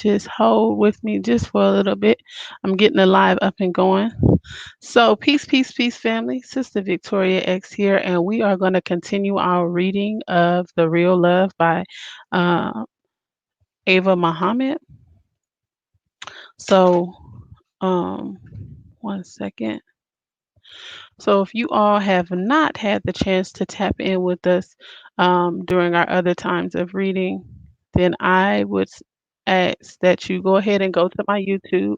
Just hold with me just for a little bit. I'm getting the live up and going. So, peace, peace, peace, family. Sister Victoria X here, and we are going to continue our reading of The Real Love by uh, Ava Muhammad. So, um, one second. So, if you all have not had the chance to tap in with us during our other times of reading, then I would ask that you go ahead and go to my YouTube.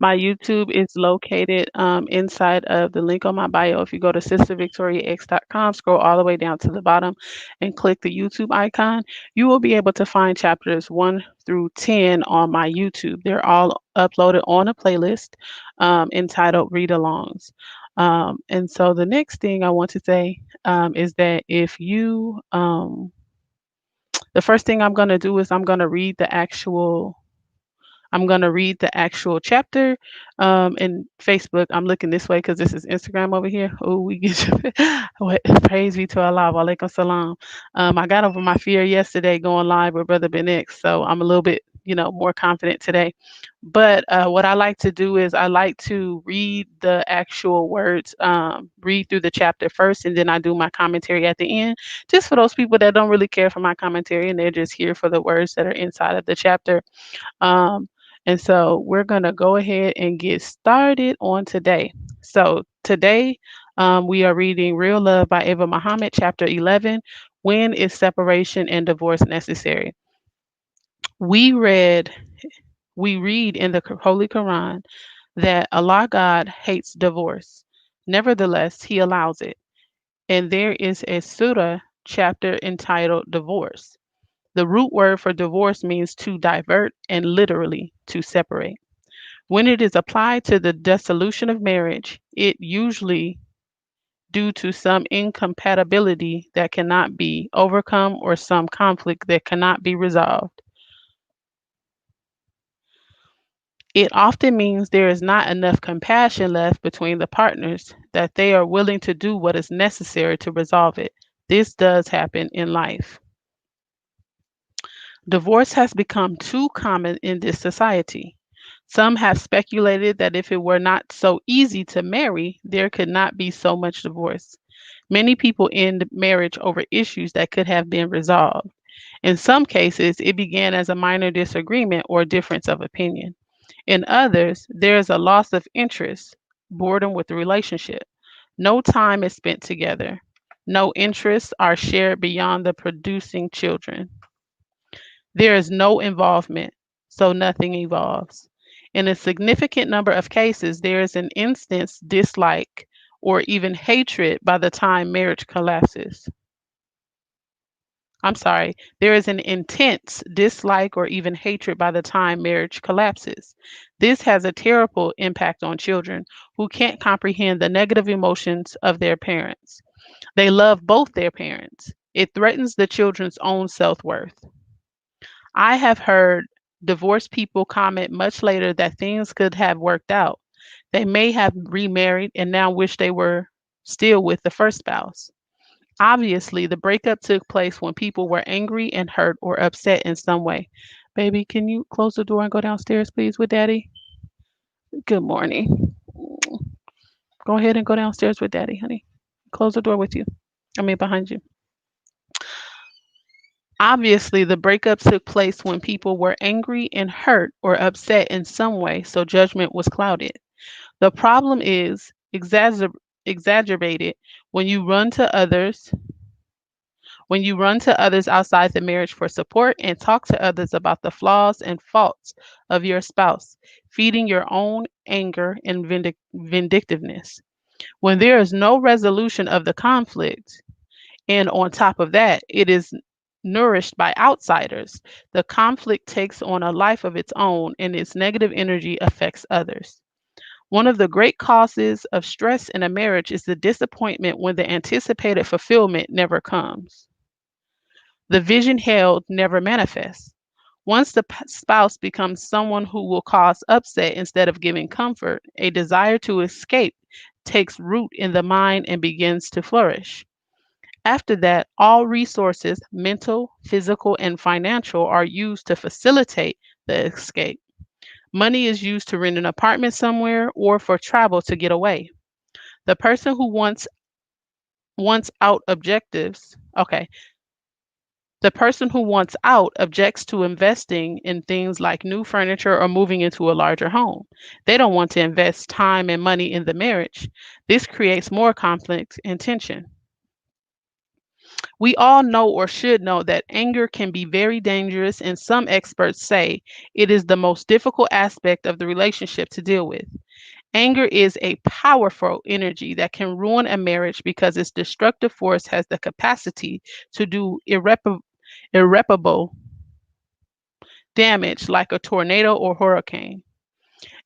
My YouTube is located inside of the link on my bio. If you go to sistervictoriax.com, scroll all the way down to the bottom and click the YouTube icon, you will be able to find chapters 1 through 10 on my YouTube. They're all uploaded on a playlist entitled Read Alongs. And so the next thing I want to say is that if you, the first thing I'm going to do is I'm going to read the actual chapter in Facebook. I'm looking this way because this is Instagram over here. Oh, we get you. What? Praise be to Allah. Wa alaikum salam. I got over my fear yesterday going live with Brother Ben X, so I'm a little bit, more confident today. But what I like to do is I like to read the actual words, read through the chapter first, and then I do my commentary at the end, just for those people that don't really care for my commentary and they're just here for the words that are inside of the chapter. Um, and so we're going to go ahead and get started on today. So today we are reading Real Love by Ava Muhammad, chapter 11. When is separation and divorce necessary? We read, we read in the Holy Quran that Allah God hates divorce. Nevertheless, He allows it. And there is a surah chapter entitled Divorce. The root word for divorce means to divert and literally to separate. When it is applied to the dissolution of marriage, it usually due to some incompatibility that cannot be overcome or some conflict that cannot be resolved. It often means there is not enough compassion left between the partners that they are willing to do what is necessary to resolve it. This does happen in life. Divorce has become too common in this society. Some have speculated that if it were not so easy to marry, there could not be so much divorce. Many people end marriage over issues that could have been resolved. In some cases, it began as a minor disagreement or difference of opinion. In others, there is a loss of interest, boredom with the relationship. No time is spent together. No interests are shared beyond the producing children. There is no involvement, so nothing evolves. In a significant number of cases, there is an instance dislike or even hatred by the time marriage collapses. I'm sorry, there is an intense dislike or even hatred by the time marriage collapses. This has a terrible impact on children who can't comprehend the negative emotions of their parents. They love both their parents. It threatens the children's own self worth. I have heard divorced people comment much later that things could have worked out. They may have remarried and now wish they were still with the first spouse. Obviously, the breakup took place when people were angry and hurt or upset in some way. Baby, can you close the door and go downstairs, please, with daddy? Good morning. Go ahead and go downstairs with daddy, honey. Close the door with you. I mean, behind you. Obviously, the breakup took place when people were angry and hurt or upset in some way, so judgment was clouded. The problem is exaggerated when you run to others outside the marriage for support and talk to others about the flaws and faults of your spouse, feeding your own anger and vindictiveness. When there is no resolution of the conflict, and on top of that, it is nourished by outsiders, the conflict takes on a life of its own and its negative energy affects others. One of the great causes of stress in a marriage is the disappointment when the anticipated fulfillment never comes. The vision held never manifests. Once the spouse becomes someone who will cause upset instead of giving comfort, a desire to escape takes root in the mind and begins to flourish. After that, all resources, mental, physical, and financial, are used to facilitate the escape. Money is used to rent an apartment somewhere or for travel to get away. The person who wants out objectives, okay, the person who wants out objects to investing in things like new furniture or moving into a larger home. They don't want to invest time and money in the marriage. This creates more conflict and tension. We all know or should know that anger can be very dangerous, and some experts say it is the most difficult aspect of the relationship to deal with. Anger is a powerful energy that can ruin a marriage because its destructive force has the capacity to do irreparable damage like a tornado or hurricane.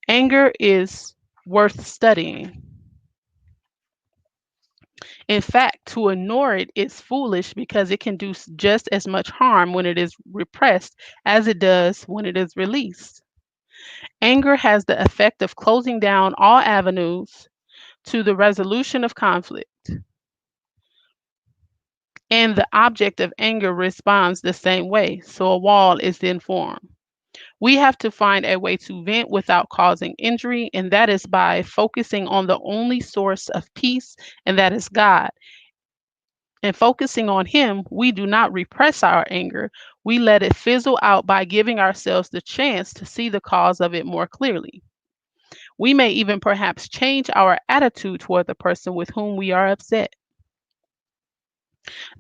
Anger is worth studying. In fact, to ignore it is foolish because it can do just as much harm when it is repressed as it does when it is released. Anger has the effect of closing down all avenues to the resolution of conflict, and the object of anger responds the same way, so a wall is then formed. We have to find a way to vent without causing injury, and that is by focusing on the only source of peace, and that is God. And focusing on Him, we do not repress our anger. We let it fizzle out by giving ourselves the chance to see the cause of it more clearly. We may even perhaps change our attitude toward the person with whom we are upset.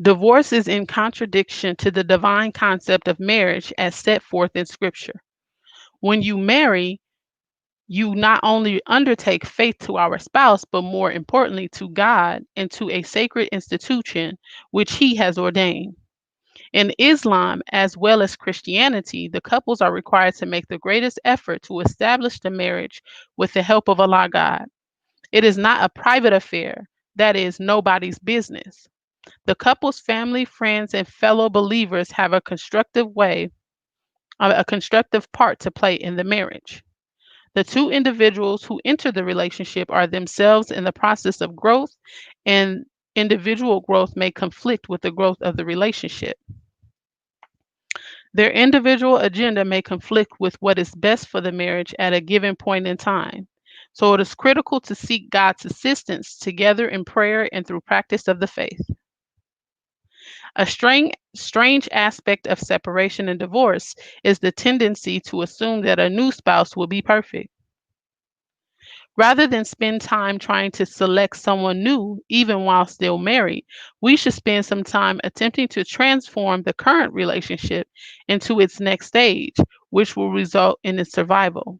Divorce is in contradiction to the divine concept of marriage as set forth in Scripture. When you marry, you not only undertake faith to our spouse, but more importantly to God and to a sacred institution which He has ordained. In Islam, as well as Christianity, the couples are required to make the greatest effort to establish the marriage with the help of Allah God. It is not a private affair, that is, nobody's business. The couple's family, friends, and fellow believers have a constructive part to play in the marriage. The two individuals who enter the relationship are themselves in the process of growth, and individual growth may conflict with the growth of the relationship. Their individual agenda may conflict with what is best for the marriage at a given point in time. So it is critical to seek God's assistance together in prayer and through practice of the faith. A strange aspect of separation and divorce is the tendency to assume that a new spouse will be perfect. Rather than spend time trying to select someone new, even while still married, we should spend some time attempting to transform the current relationship into its next stage, which will result in its survival.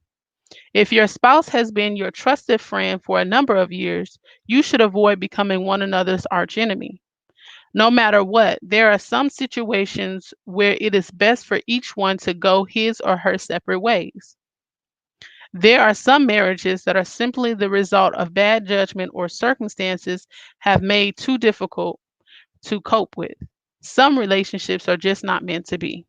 If your spouse has been your trusted friend for a number of years, you should avoid becoming one another's archenemy. No matter what, there are some situations where it is best for each one to go his or her separate ways. There are some marriages that are simply the result of bad judgment or circumstances have made too difficult to cope with. Some relationships are just not meant to be.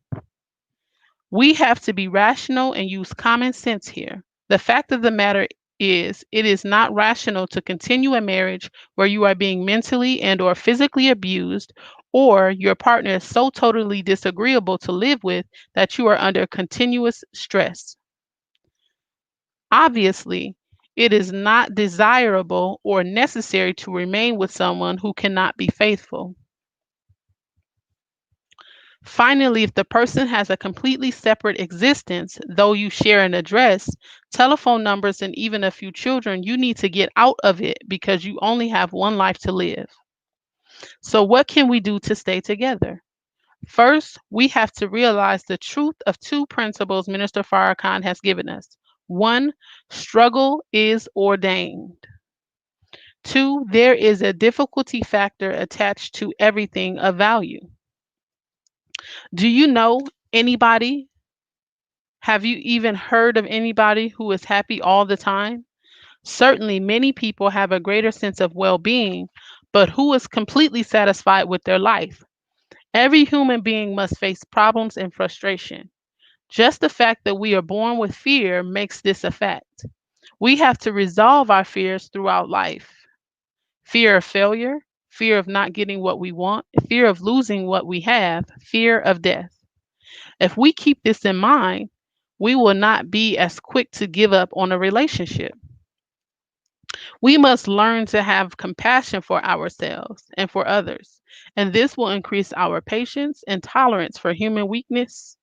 We have to be rational and use common sense here. The fact of the matter is, it is not rational to continue a marriage where you are being mentally and or physically abused, or your partner is so totally disagreeable to live with that you are under continuous stress. Obviously, it is not desirable or necessary to remain with someone who cannot be faithful. Finally, if the person has a completely separate existence, though you share an address, telephone numbers, and even a few children, you need to get out of it because you only have one life to live. So, what can we do to stay together? First, we have to realize the truth of two principles Minister Farrakhan has given us. One, struggle is ordained. Two, there is a difficulty factor attached to everything of value. Do you know anybody? Have you even heard of anybody who is happy all the time? Certainly, many people have a greater sense of well being, but who is completely satisfied with their life? Every human being must face problems and frustration. Just the fact that we are born with fear makes this a fact. We have to resolve our fears throughout life: fear of failure, fear of not getting what we want, fear of losing what we have, fear of death. If we keep this in mind, we will not be as quick to give up on a relationship. We must learn to have compassion for ourselves and for others, and this will increase our patience and tolerance for human weakness.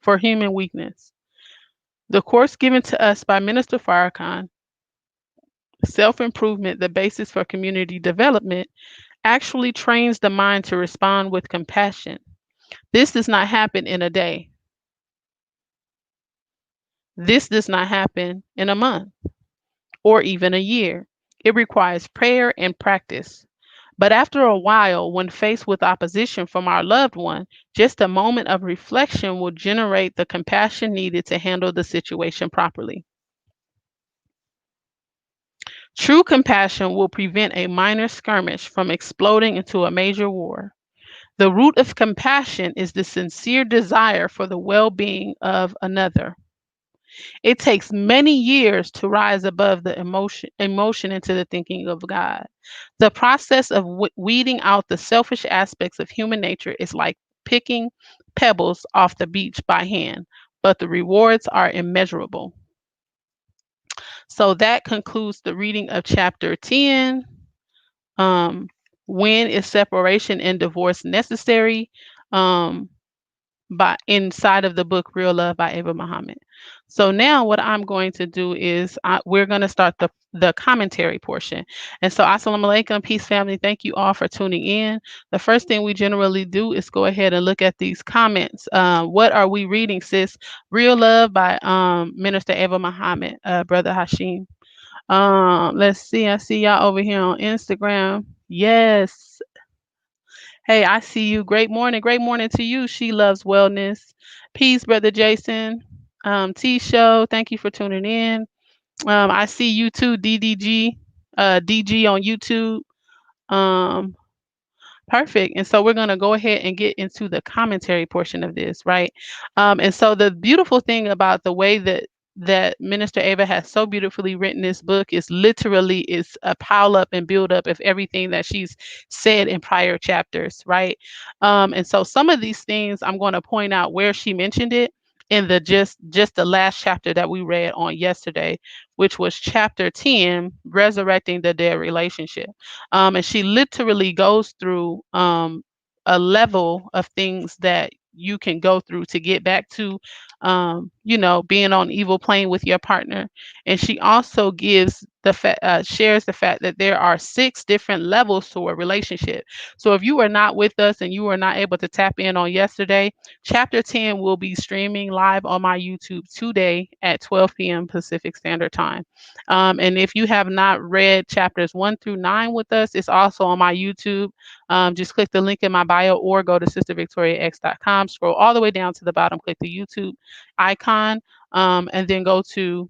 For human weakness, the course given to us by Minister Farrakhan, Self Improvement: The Basis for Community Development, actually trains the mind to respond with compassion. This does not happen in a day. This does not happen in a month or even a year. It requires prayer and practice. But after a while, when faced with opposition from our loved one, just a moment of reflection will generate the compassion needed to handle the situation properly. True compassion will prevent a minor skirmish from exploding into a major war. The root of compassion is the sincere desire for the well being of another. It takes many years to rise above the emotion into the thinking of God. The process of weeding out the selfish aspects of human nature is like picking pebbles off the beach by hand, but the rewards are immeasurable. So that concludes the reading of chapter 10. Um, when is separation and divorce necessary? Um, by inside of the book Real Love by Ava Muhammad. So now what I'm going to do is we're going to start the commentary portion. And so assalamu alaikum, peace family. Thank you all for tuning in. The first thing we generally do is go ahead and look at these comments. What are we reading, sis? Real Love by Minister Ava Muhammad, Brother Hashim. Let's see. I see y'all over here on Instagram. Yes. Hey, I see you. Great morning. Great morning to you. She loves wellness. Peace, Brother Jason. T Show, thank you for tuning in. I see you too, DDG, DG on YouTube. Um, Perfect. And so we're going to go ahead and get into the commentary portion of this, right? And so the beautiful thing about the way that Minister Ava has so beautifully written this book is literally is a pile up and build up of everything that she's said in prior chapters, right? And so some of these things I'm going to point out where she mentioned it in the just the last chapter that we read on yesterday, which was chapter 10, resurrecting the dead relationship. And she literally goes through a level of things that you can go through to get back to, being on evil plane with your partner. And she also gives shares the fact that there are 6 different levels to a relationship. So if you were not with us and you were not able to tap in on yesterday, chapter 10 will be streaming live on my YouTube today at 12 p.m. Pacific Standard Time. And if you have not read chapters 1 through 9 with us, it's also on my YouTube. Just click the link in my bio or go to sistervictoriax.com, scroll all the way down to the bottom, click the YouTube icon, and then go to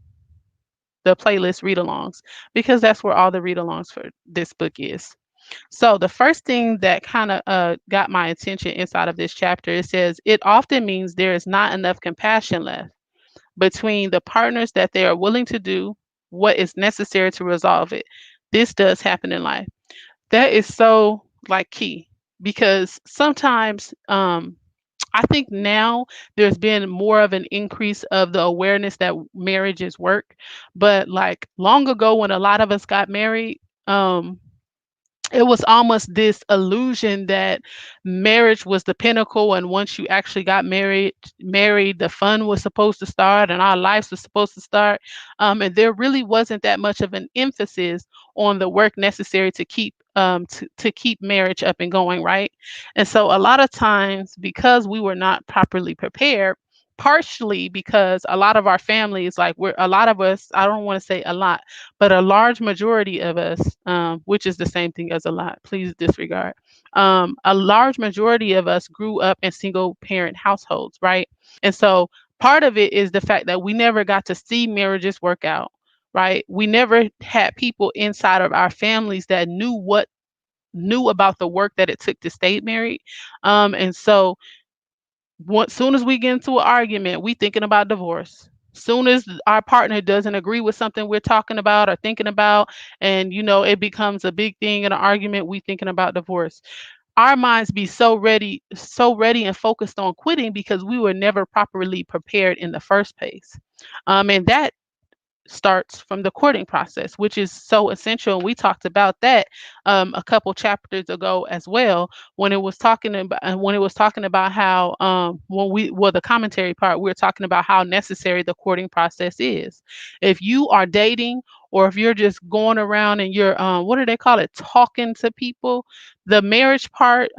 the playlist read alongs, because that's where all the read alongs for this book is. So the first thing that kind of got my attention inside of this chapter, it says, it often means there is not enough compassion left between the partners that they are willing to do what is necessary to resolve it. This does happen in life. That is so like key, because sometimes I think now there's been more of an increase of the awareness that marriage is work. But like long ago when a lot of us got married, it was almost this illusion that marriage was the pinnacle, and once you actually got married, the fun was supposed to start and our lives were supposed to start. And there really wasn't that much of an emphasis on the work necessary to keep marriage up and going, right? And so a lot of times, because we were not properly prepared, partially because a lot of our families, like we're a lot of us, I don't want to say a lot, but a large majority of us, which is the same thing as a lot, please disregard. A large majority of us grew up in single parent households, right? And so part of it is the fact that we never got to see marriages work out, right? We never had people inside of our families that knew about the work that it took to stay married. And so soon as we get into an argument, we thinking about divorce. Soon as our partner doesn't agree with something we're talking about or thinking about, and it becomes a big thing in an argument, we thinking about divorce. our minds be so ready and focused on quitting because we were never properly prepared in the first place. And that starts from the courting process, which is so essential. And we talked about that a couple chapters ago as well, when it was talking about how the commentary part, we were talking about how necessary the courting process is. If you are dating, or if you're just going around and you're what do they call it, talking to people, the marriage part,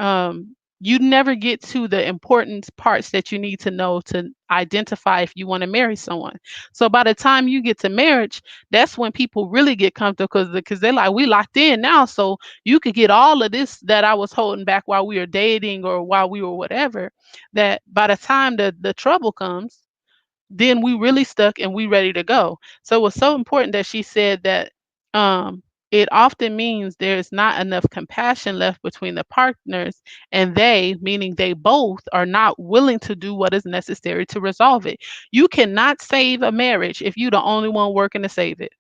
you never get to the important parts that you need to know to identify if you want to marry someone. So by the time you get to marriage, that's when people really get comfortable because they're like, we locked in now. So you could get all of this that I was holding back while we were dating or while we were whatever. That by the time the trouble comes, then we really stuck and we ready to go. So it was so important that she said that it often means there's not enough compassion left between the partners, and they, meaning they both, are not willing to do what is necessary to resolve it. You cannot save a marriage if you're the only one working to save it.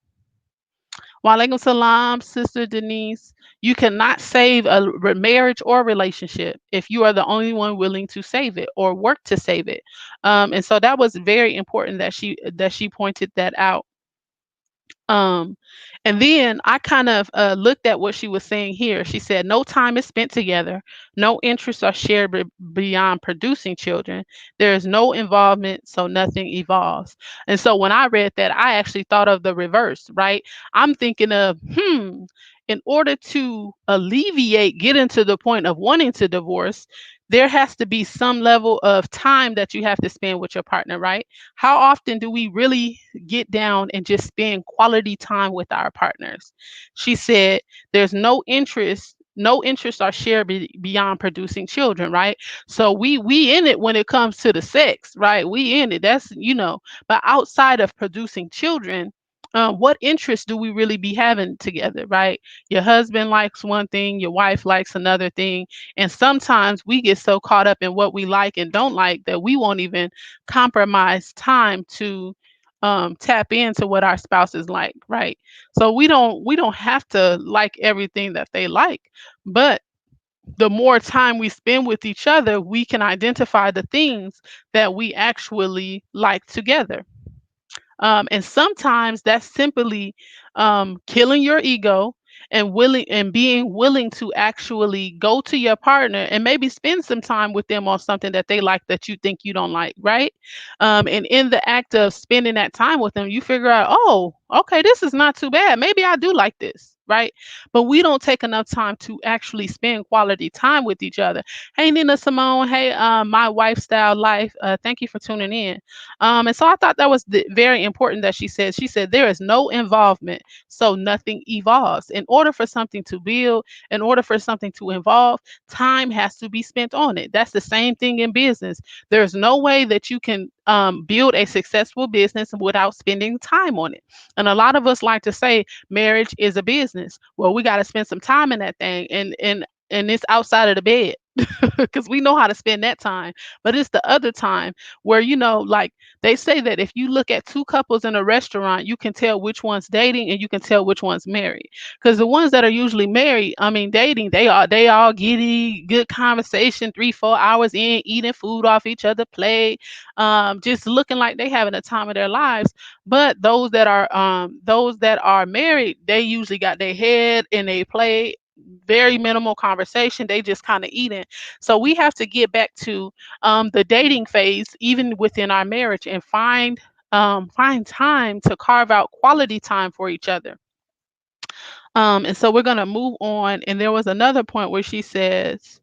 Walaikum salam, Sister Denise. You cannot save a marriage or relationship if you are the only one willing to save it or work to save it. And so that was very important that she pointed that out. Um, and then I kind of looked at what she was saying here. She said, no time is spent together, no interests are shared beyond producing children. There is no involvement, so nothing evolves. And so when I read that, I actually thought of the reverse, right? I'm thinking of, in order to alleviate getting to the point of wanting to divorce, there has to be some level of time that you have to spend with your partner, right? How often do we really get down and just spend quality time with our partners? She said, there's no interests are shared beyond producing children, right? So we in it when it comes to the sex, right? We in it. That's, but outside of producing children, what interest do we really be having together, right? Your husband likes one thing, your wife likes another thing, and sometimes we get so caught up in what we like and don't like that we won't even compromise time to tap into what our spouse is like, right? So we don't have to like everything that they like, but the more time we spend with each other, we can identify the things that we actually like together. And sometimes that's simply killing your ego and being willing to actually go to your partner and maybe spend some time with them on something that they like that you think you don't like, right? And in the act of spending that time with them, you figure out, oh, okay, this is not too bad. Maybe I do like this. Right. But we don't take enough time to actually spend quality time with each other. Hey, Nina Simone. Hey, my wife style life. Thank you for tuning in. And so I thought that was very important that she said there is no involvement, so nothing evolves. In order for something to build, in order for something to evolve, time has to be spent on it. That's the same thing in business. There's no way that you can build a successful business without spending time on it. And a lot of us like to say marriage is a business. Well, we got to spend some time in that thing, and it's outside of the bed because we know how to spend that time. But it's the other time where, like they say that if you look at two couples in a restaurant, you can tell which one's dating and you can tell which one's married. Because the ones that are usually married, I mean, dating, they all giddy, good conversation, 3, 4 hours in, eating food off each other plate, just looking like they having a time of their lives. But those that are married, they usually got their head in a play, very minimal conversation. They just kind of eating. So we have to get back to the dating phase, even within our marriage, and find time to carve out quality time for each other. And so we're gonna move on. And there was another point where she says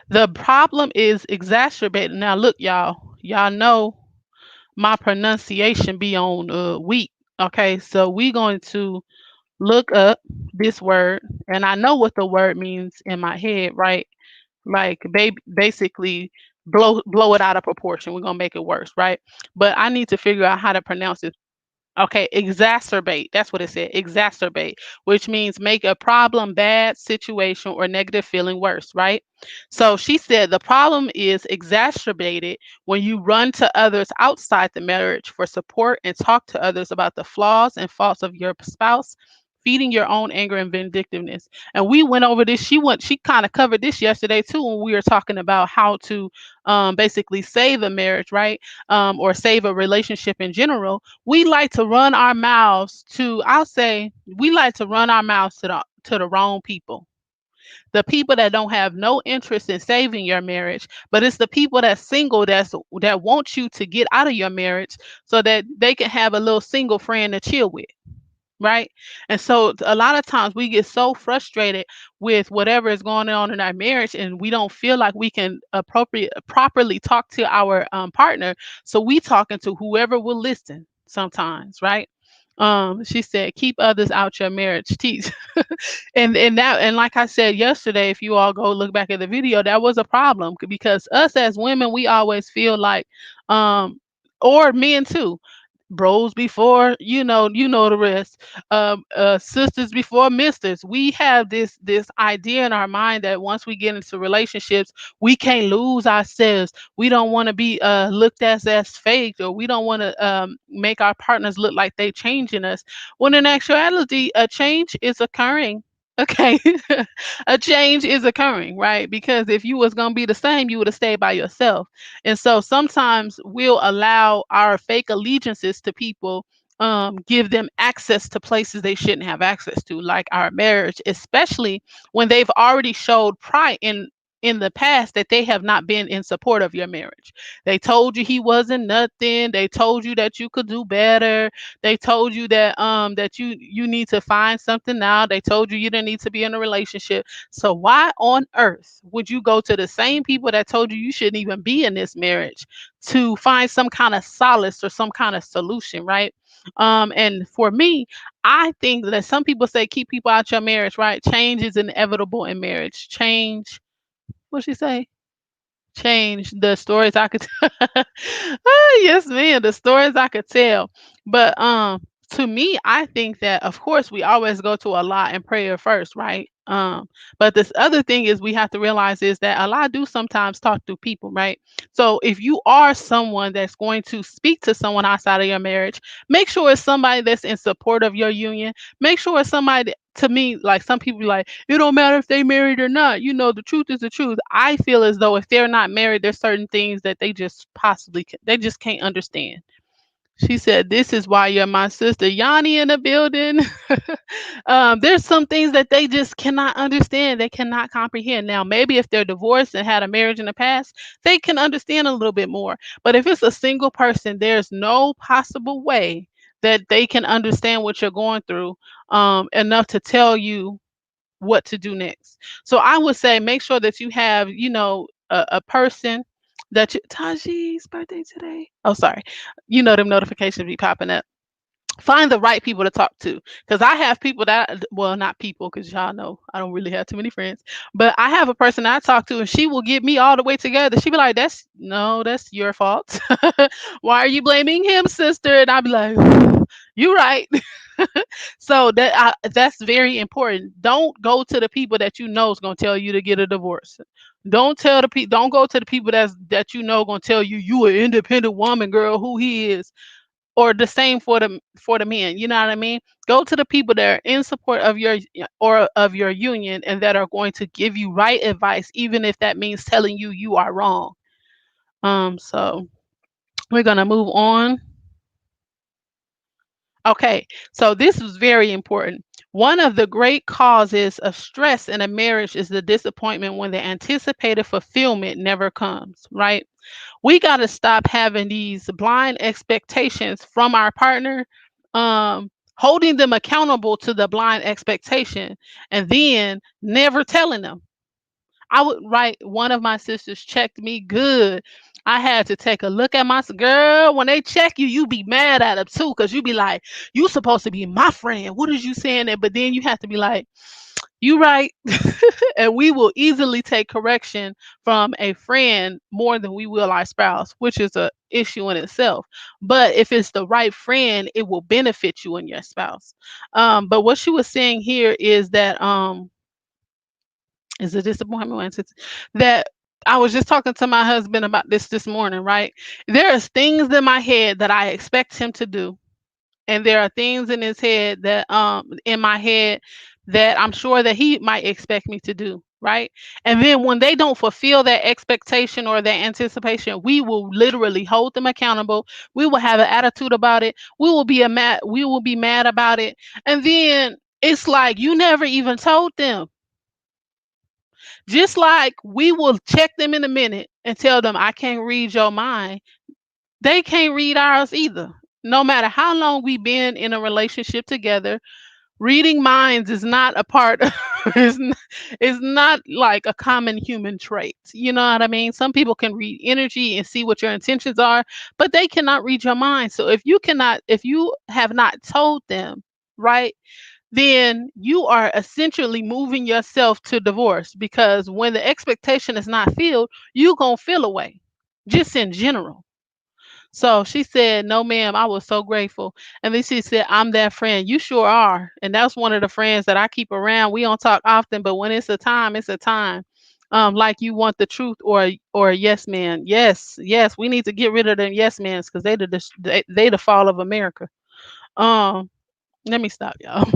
the problem is exacerbated. Now look, y'all know my pronunciation be on weak. Okay, so we going to look up this word, and I know what the word means in my head, right? Like basically blow it out of proportion. We're gonna make it worse, right? But I need to figure out how to pronounce it. Okay, exacerbate. That's what it said. Exacerbate, which means make a problem, bad situation, or negative feeling worse, right? So she said the problem is exacerbated when you run to others outside the marriage for support and talk to others about the flaws and faults of your spouse, feeding your own anger and vindictiveness. And we went over this. She kind of covered this yesterday too when we were talking about how to basically save a marriage, right? Or save a relationship in general. We like to run our mouths to, I'll say, we like to run our mouths to the wrong people, the people that don't have no interest in saving your marriage, but it's the people that's single that want you to get out of your marriage so that they can have a little single friend to chill with, right? And so a lot of times we get so frustrated with whatever is going on in our marriage, and we don't feel like we can appropriate properly talk to our partner. So we talking to whoever will listen sometimes, right? She said, keep others out your marriage. Teach. And like I said yesterday, if you all go look back at the video, that was a problem because us as women, we always feel like, um, or men too, bros before, you know the rest, sisters before misters. We have this idea in our mind that once we get into relationships, we can't lose ourselves. We don't want to be looked at as fake, or we don't want to make our partners look like they changing us, when in actuality a change is occurring. Okay. A change is occurring, right? Because if you was going to be the same, you would have stayed by yourself. And so sometimes we'll allow our fake allegiances to people, give them access to places they shouldn't have access to, like our marriage, especially when they've already showed pride in the past that they have not been in support of your marriage. They told you he wasn't nothing. They told you that you could do better. They told you that you need to find something now. They told you you didn't need to be in a relationship. So why on earth would you go to the same people that told you you shouldn't even be in this marriage to find some kind of solace or some kind of solution, right? And for me, I think that some people say keep people out your marriage, right? Change is inevitable in marriage. Change, what she say? Change the stories I could yes, man, the stories I could tell. But to me, I think that of course we always go to Allah and prayer first, right? But this other thing is we have to realize is that Allah do sometimes talk through people, right? So if you are someone that's going to speak to someone outside of your marriage, make sure it's somebody that's in support of your union. Make sure it's somebody to me, like some people be like, it don't matter if they married or not. You know, the truth is the truth. I feel as though if they're not married, there's certain things that they just they just can't understand. She said, "This is why you're my sister." Yanni in the building. There's some things that they just cannot understand. They cannot comprehend. Now, maybe if they're divorced and had a marriage in the past, they can understand a little bit more. But if it's a single person, there's no possible way that they can understand what you're going through enough to tell you what to do next. So I would say make sure that you have, a person that you Taji's birthday today. Oh, sorry. You know them notifications be popping up. Find the right people to talk to, because I have people that, well, not people, because y'all know I don't really have too many friends, but I have a person I talk to and she will get me all the way together. She be like, that's no, that's your fault. Why are you blaming him, sister? And I'll be like, you right. So that's very important. Don't go to the people that you know is going to tell you to get a divorce. Don't go to the people that you know going to tell you you an independent woman, girl, who he is, or the same for the men. You know what I mean? Go to the people that are in support of your union and that are going to give you right advice, even if that means telling you you are wrong. So we're gonna move on. Okay, so this is very important. One of the great causes of stress in a marriage is the disappointment when the anticipated fulfillment never comes, right? We got to stop having these blind expectations from our partner, holding them accountable to the blind expectation, and then never telling them. I would write, one of my sisters checked me good. I had to take a look at my girl. When they check you, you be mad at them too, because you be like, you supposed to be my friend. What is you saying that? But then you have to be like, you right. And we will easily take correction from a friend more than we will our spouse, which is a issue in itself. But if it's the right friend, it will benefit you and your spouse. But what she was saying here is that is a disappointment when that I was just talking to my husband about this morning, right? There's things in my head that I expect him to do, and there are things in his head that in my head that I'm sure that he might expect me to do, right? And then when they don't fulfill that expectation or that anticipation, we will literally hold them accountable. We will have an attitude about it. We will be mad about it. And then it's like you never even told them. Just like we will check them in a minute and tell them I can't read your mind, they can't read ours either. No matter how long we've been in a relationship together, reading minds is not a part of, is not like a common human trait. You know what I mean? Some people can read energy and see what your intentions are, but they cannot read your mind. So if you have not told them, right, then you are essentially moving yourself to divorce, because when the expectation is not filled, you going to feel away just in general. So she said, "No, ma'am, I was so grateful." And then she said, "I'm that friend." You sure are. And that's one of the friends that I keep around. We don't talk often, but when it's a time, it's a time. Like you want the truth or a yes man. Yes, yes, we need to get rid of them yes mans because they the fall of America. Um, Let me stop, y'all.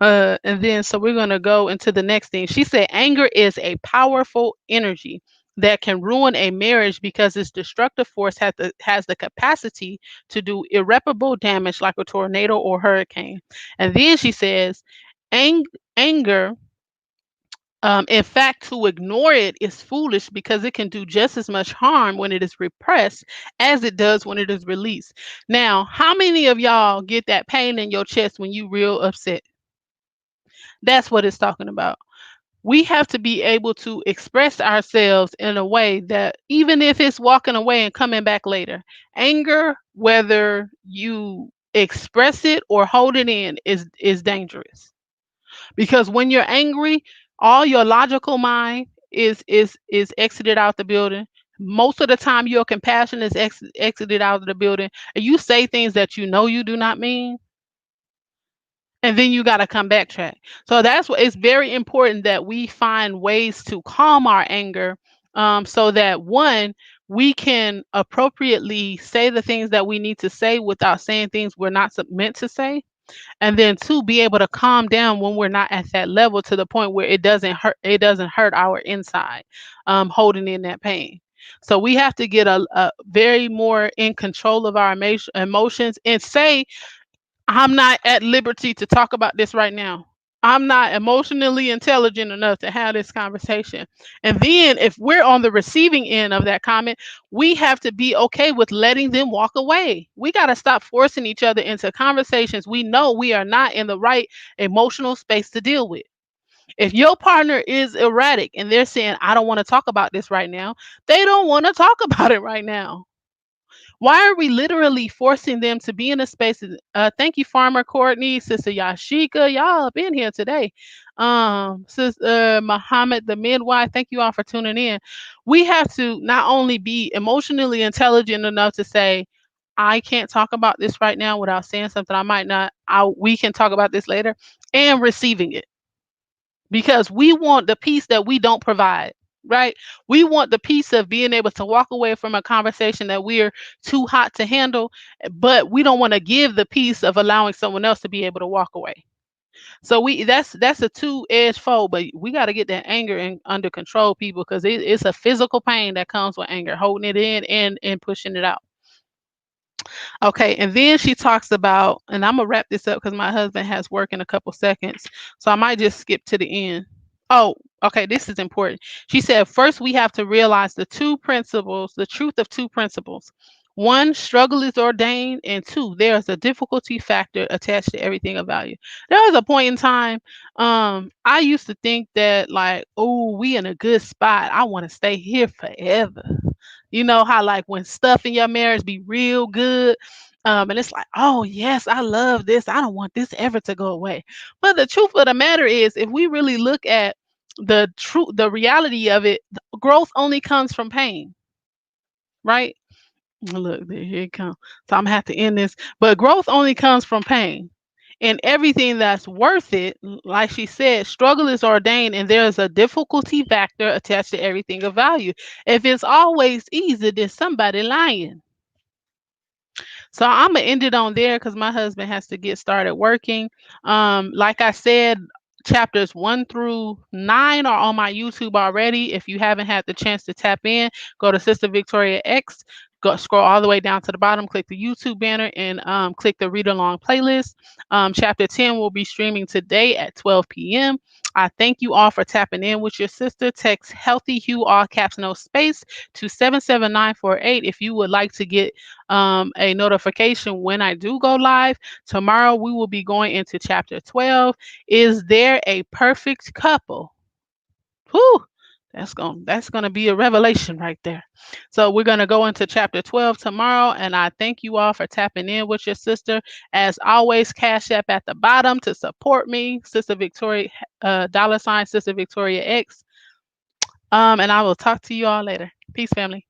And then so we're gonna go into the next thing. She said anger is a powerful energy that can ruin a marriage because its destructive force has the capacity to do irreparable damage like a tornado or hurricane. And then she says, ang- anger, in fact, to ignore it is foolish because it can do just as much harm when it is repressed as it does when it is released. Now, how many of y'all get that pain in your chest when you real upset? That's what it's talking about. We have to be able to express ourselves in a way that even if it's walking away and coming back later, anger, whether you express it or hold it in, is dangerous. Because when you're angry, all your logical mind is exited out the building. Most of the time your compassion is exited out of the building, and you say things that you know you do not mean, and then you got to come backtrack. So that's what it's very important that we find ways to calm our anger, so that one, we can appropriately say the things that we need to say without saying things we're not meant to say, and then two, be able to calm down when we're not at that level to the point where it doesn't hurt our inside, holding in that pain. So we have to get a very more in control of our emotions and say, I'm not at liberty to talk about this right now. I'm not emotionally intelligent enough to have this conversation. And then, if we're on the receiving end of that comment, we have to be okay with letting them walk away. We got to stop forcing each other into conversations we know we are not in the right emotional space to deal with. If your partner is erratic and they're saying, I don't want to talk about this right now, they don't want to talk about it right now. Why are we literally forcing them to be in a space? Thank you, Farmer Courtney, Sister Yashika. Y'all up in here today. Sister Muhammad, the midwife. Thank you all for tuning in. We have to not only be emotionally intelligent enough to say, I can't talk about this right now without saying something I might not. We can talk about this later, and receiving it, because we want the peace that we don't provide, right? We want the peace of being able to walk away from a conversation that we're too hot to handle, but we don't want to give the peace of allowing someone else to be able to walk away. So that's a two-edged fold, but we got to get that anger under control, people, because it's a physical pain that comes with anger, holding it in and pushing it out. Okay, and then she talks about, and I'm gonna wrap this up because my husband has work in a couple seconds, so I might just skip to the end. Oh, okay, this is important. She said, first we have to realize the truth of two principles. One, struggle is ordained, and two, there's a difficulty factor attached to everything of value. There was a point in time, I used to think that like, oh, we in a good spot. I want to stay here forever. You know how like when stuff in your marriage be real good, and it's like, oh yes, I love this. I don't want this ever to go away. But the truth of the matter is, if we really look at the reality of it, growth only comes from pain, right? Look, here it comes. So I'm gonna have to end this. But growth only comes from pain. And everything that's worth it, like she said, struggle is ordained, and there is a difficulty factor attached to everything of value. If it's always easy, then somebody lying. So I'm gonna end it on there because my husband has to get started working. Like I said, chapters 1 through 9 are on my YouTube already. If you haven't had the chance to tap in, go to Sister Victoria X. Go scroll all the way down to the bottom, click the YouTube banner, and click the read along playlist. Chapter 10 will be streaming today at 12 p.m. I thank you all for tapping in with your sister. Text Healthy Hue, all caps, no space, to 77948 if you would like to get a notification when I do go live. Tomorrow we will be going into chapter 12. Is there a perfect couple? Whew, that's gonna be a revelation right there. So we're gonna go into chapter 12 tomorrow, and I thank you all for tapping in with your sister. As always, Cash App at the bottom to support me, Sister Victoria, dollar sign Sister Victoria X. And I will talk to you all later. Peace, family.